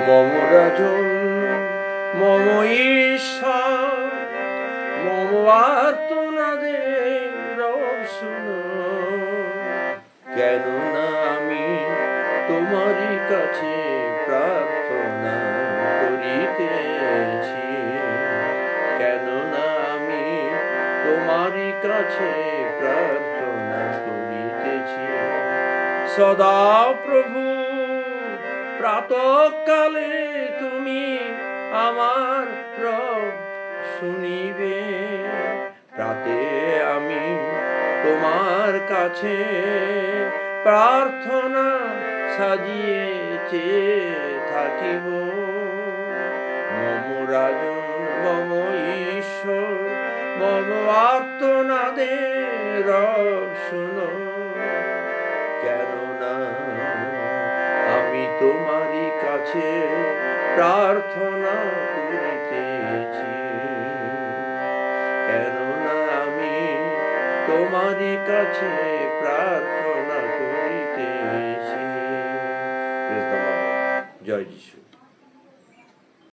মম রাজন মম ঈশ্বর মম আর্তনাদে রব শুনো, কেননা আমি তোমারই কাছে প্রার্থনা করিতেছি, কেননা আমি তোমারই কাছে প্রার্থনা করিতেছি। সদা প্রভু প্রাতঃকালে তুমি আমার রব শুনিবে, প্রাতে আমি তোমার কাছে প্রার্থনা সাজিয়ে চেয়ে থাকিব। মম রাজন মম ঈশ্বর মম আর্তনাদে রব শুনো, কেননা আমি তোমারই কাছে প্রার্থনা করিতেছি, কেননা আমি তোমারই কাছে প্রার্থনা করিতেছি। জয় যিশু।